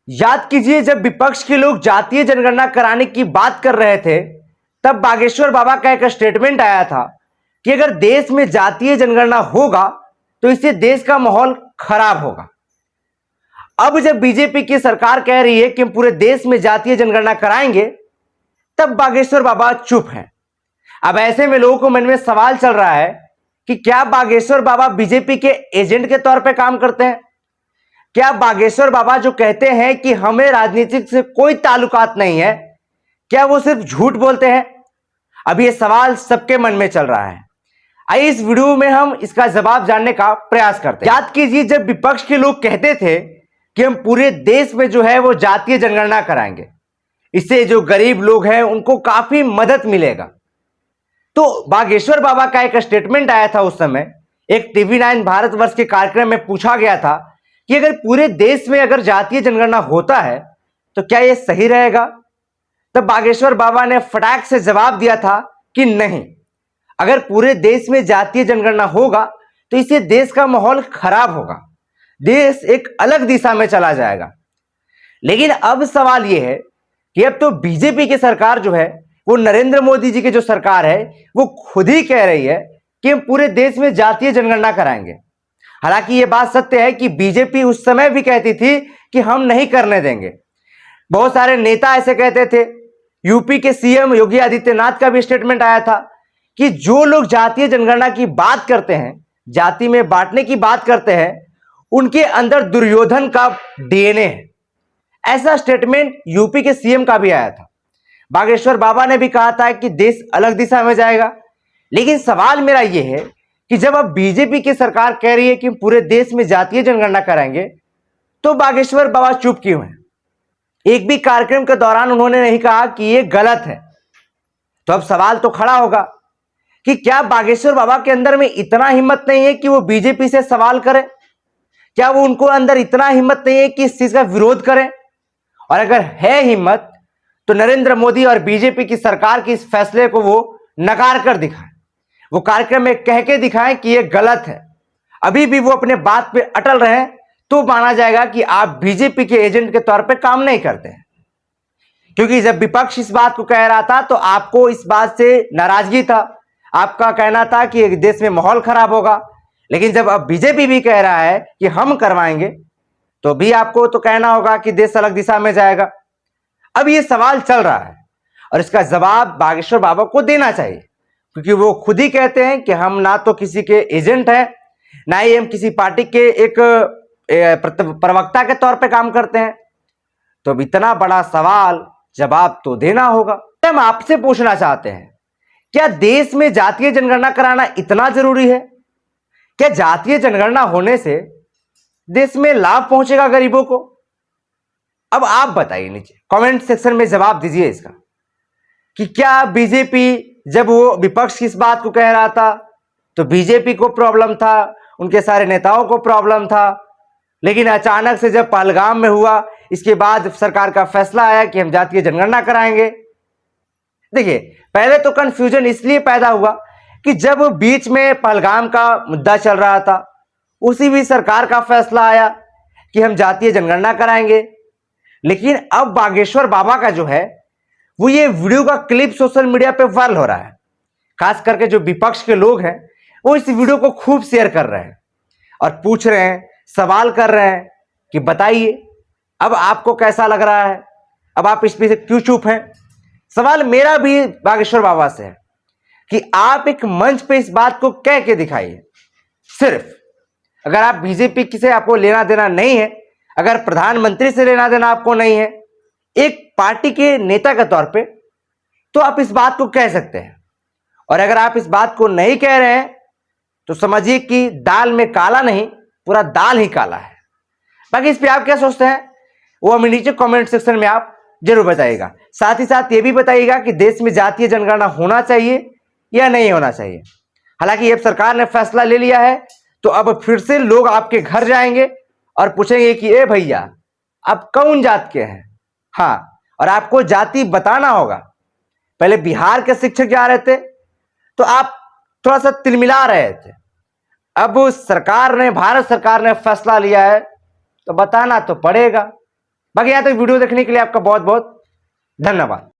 याद कीजिए, जब विपक्ष के लोग जातीय जनगणना कराने की बात कर रहे थे, तब बागेश्वर बाबा का एक स्टेटमेंट आया था कि अगर देश में जातीय जनगणना होगा तो इससे देश का माहौल खराब होगा। अब जब बीजेपी की सरकार कह रही है कि हम पूरे देश में जातीय जनगणना कराएंगे, तब बागेश्वर बाबा चुप हैं। अब ऐसे में लोगों को मन में सवाल चल रहा है कि क्या बागेश्वर बाबा बीजेपी के एजेंट के तौर पर काम करते हैं? क्या बागेश्वर बाबा जो कहते हैं कि हमें राजनीति से कोई ताल्लुकात नहीं है, क्या वो सिर्फ झूठ बोलते हैं? अब ये सवाल सबके मन में चल रहा है। आइए इस वीडियो में हम इसका जवाब जानने का प्रयास करते हैं। याद कीजिए, जब विपक्ष के लोग कहते थे कि हम पूरे देश में जो है वो जातीय जनगणना कराएंगे, इससे जो गरीब लोग हैं उनको काफी मदद मिलेगा, तो बागेश्वर बाबा का एक स्टेटमेंट आया था। उस समय एक टीवी 9 भारतवर्ष के कार्यक्रम में पूछा गया था कि अगर पूरे देश में अगर जातीय जनगणना होता है तो क्या यह सही रहेगा? तब बागेश्वर बाबा ने फटाक से जवाब दिया था कि नहीं, अगर पूरे देश में जातीय जनगणना होगा तो इससे देश का माहौल खराब होगा, देश एक अलग दिशा में चला जाएगा। लेकिन अब सवाल यह है कि अब तो बीजेपी की सरकार जो है, वो नरेंद्र मोदी जी की जो सरकार है, वो खुद ही कह रही है कि हम पूरे देश में जातीय जनगणना कराएंगे। हालांकि यह बात सत्य है कि बीजेपी उस समय भी कहती थी कि हम नहीं करने देंगे। बहुत सारे नेता ऐसे कहते थे। यूपी के सीएम योगी आदित्यनाथ का भी स्टेटमेंट आया था कि जो लोग जातीय जनगणना की बात करते हैं, जाति में बांटने की बात करते हैं, उनके अंदर दुर्योधन का डीएनए है। ऐसा स्टेटमेंट यूपी के सीएम का भी आया था। बागेश्वर बाबा ने भी कहा था कि देश अलग दिशा में जाएगा। लेकिन सवाल मेरा यह है कि जब अब बीजेपी की सरकार कह रही है कि पूरे देश में जातीय जनगणना कराएंगे, तो बागेश्वर बाबा चुप क्यों हैं? एक भी कार्यक्रम के दौरान उन्होंने नहीं कहा कि यह गलत है। तो अब सवाल तो खड़ा होगा कि क्या बागेश्वर बाबा के अंदर में इतना हिम्मत नहीं है कि वो बीजेपी से सवाल करें? क्या वो उनको अंदर इतना हिम्मत नहीं है कि इस चीज का विरोध करें? और अगर है हिम्मत तो नरेंद्र मोदी और बीजेपी की सरकार के इस फैसले को वो नकार कर दिखाएं। वो कार्यक्रम में कह के दिखाएं कि यह गलत है। अभी भी वो अपने बात पे अटल रहे तो माना जाएगा कि आप बीजेपी के एजेंट के तौर पे काम नहीं करते हैं। क्योंकि जब विपक्ष इस बात को कह रहा था तो आपको इस बात से नाराजगी था, आपका कहना था कि देश में माहौल खराब होगा। लेकिन जब अब बीजेपी भी कह रहा है कि हम करवाएंगे, तो भी आपको तो कहना होगा कि देश अलग दिशा में जाएगा। अब ये सवाल चल रहा है और इसका जवाब बागेश्वर बाबा को देना चाहिए, क्योंकि वो खुद ही कहते हैं कि हम ना तो किसी के एजेंट हैं, ना ही हम किसी पार्टी के एक प्रवक्ता के तौर पे काम करते हैं। तो अब इतना बड़ा सवाल जवाब तो देना होगा। हम आपसे पूछना चाहते हैं, क्या देश में जातीय जनगणना कराना इतना जरूरी है? क्या जातीय जनगणना होने से देश में लाभ पहुंचेगा गरीबों को? अब आप बताइए, नीचे कमेंट सेक्शन में जवाब दीजिए इसका कि क्या बीजेपी जब वो विपक्ष की इस बात को कह रहा था तो बीजेपी को प्रॉब्लम था, उनके सारे नेताओं को प्रॉब्लम था, लेकिन अचानक से जब पहलगाम में हुआ, इसके बाद सरकार का फैसला आया कि हम जातीय जनगणना कराएंगे। देखिए, पहले तो कंफ्यूजन इसलिए पैदा हुआ कि जब बीच में पहलगाम का मुद्दा चल रहा था, उसी भी सरकार का फैसला आया कि हम जातीय जनगणना कराएंगे। लेकिन अब बागेश्वर बाबा का जो है वो ये वीडियो का क्लिप सोशल मीडिया पे वायरल हो रहा है। खास करके जो विपक्ष के लोग हैं वो इस वीडियो को खूब शेयर कर रहे हैं और पूछ रहे हैं, सवाल कर रहे हैं कि बताइए अब आपको कैसा लग रहा है, अब आप इस पे से क्यों चुप हैं? सवाल मेरा भी बागेश्वर बाबा से है कि आप एक मंच पे इस बात को कह के दिखाइए। सिर्फ अगर आप बीजेपी से आपको लेना देना नहीं है, अगर प्रधानमंत्री से लेना देना आपको नहीं है, एक पार्टी के नेता के तौर पे, तो आप इस बात को कह सकते हैं। और अगर आप इस बात को नहीं कह रहे हैं तो समझिए कि दाल में काला नहीं, पूरा दाल ही काला है। बाकी इस पे आप क्या सोचते हैं वो हमें नीचे कमेंट सेक्शन में आप जरूर बताइएगा। साथ ही साथ ये भी बताइएगा कि देश में जातीय जनगणना होना चाहिए या नहीं होना चाहिए। हालांकि अब सरकार ने फैसला ले लिया है, तो अब फिर से लोग आपके घर जाएंगे और पूछेंगे कि ए भैया आप कौन जात के हैं? हाँ, और आपको जाति बताना होगा। पहले बिहार के शिक्षक जा रहे थे तो आप थोड़ा सा तिलमिला रहे थे, अब सरकार ने, भारत सरकार ने फैसला लिया है तो बताना तो पड़ेगा। बाकी यहाँ तक वीडियो देखने के लिए आपका बहुत बहुत धन्यवाद।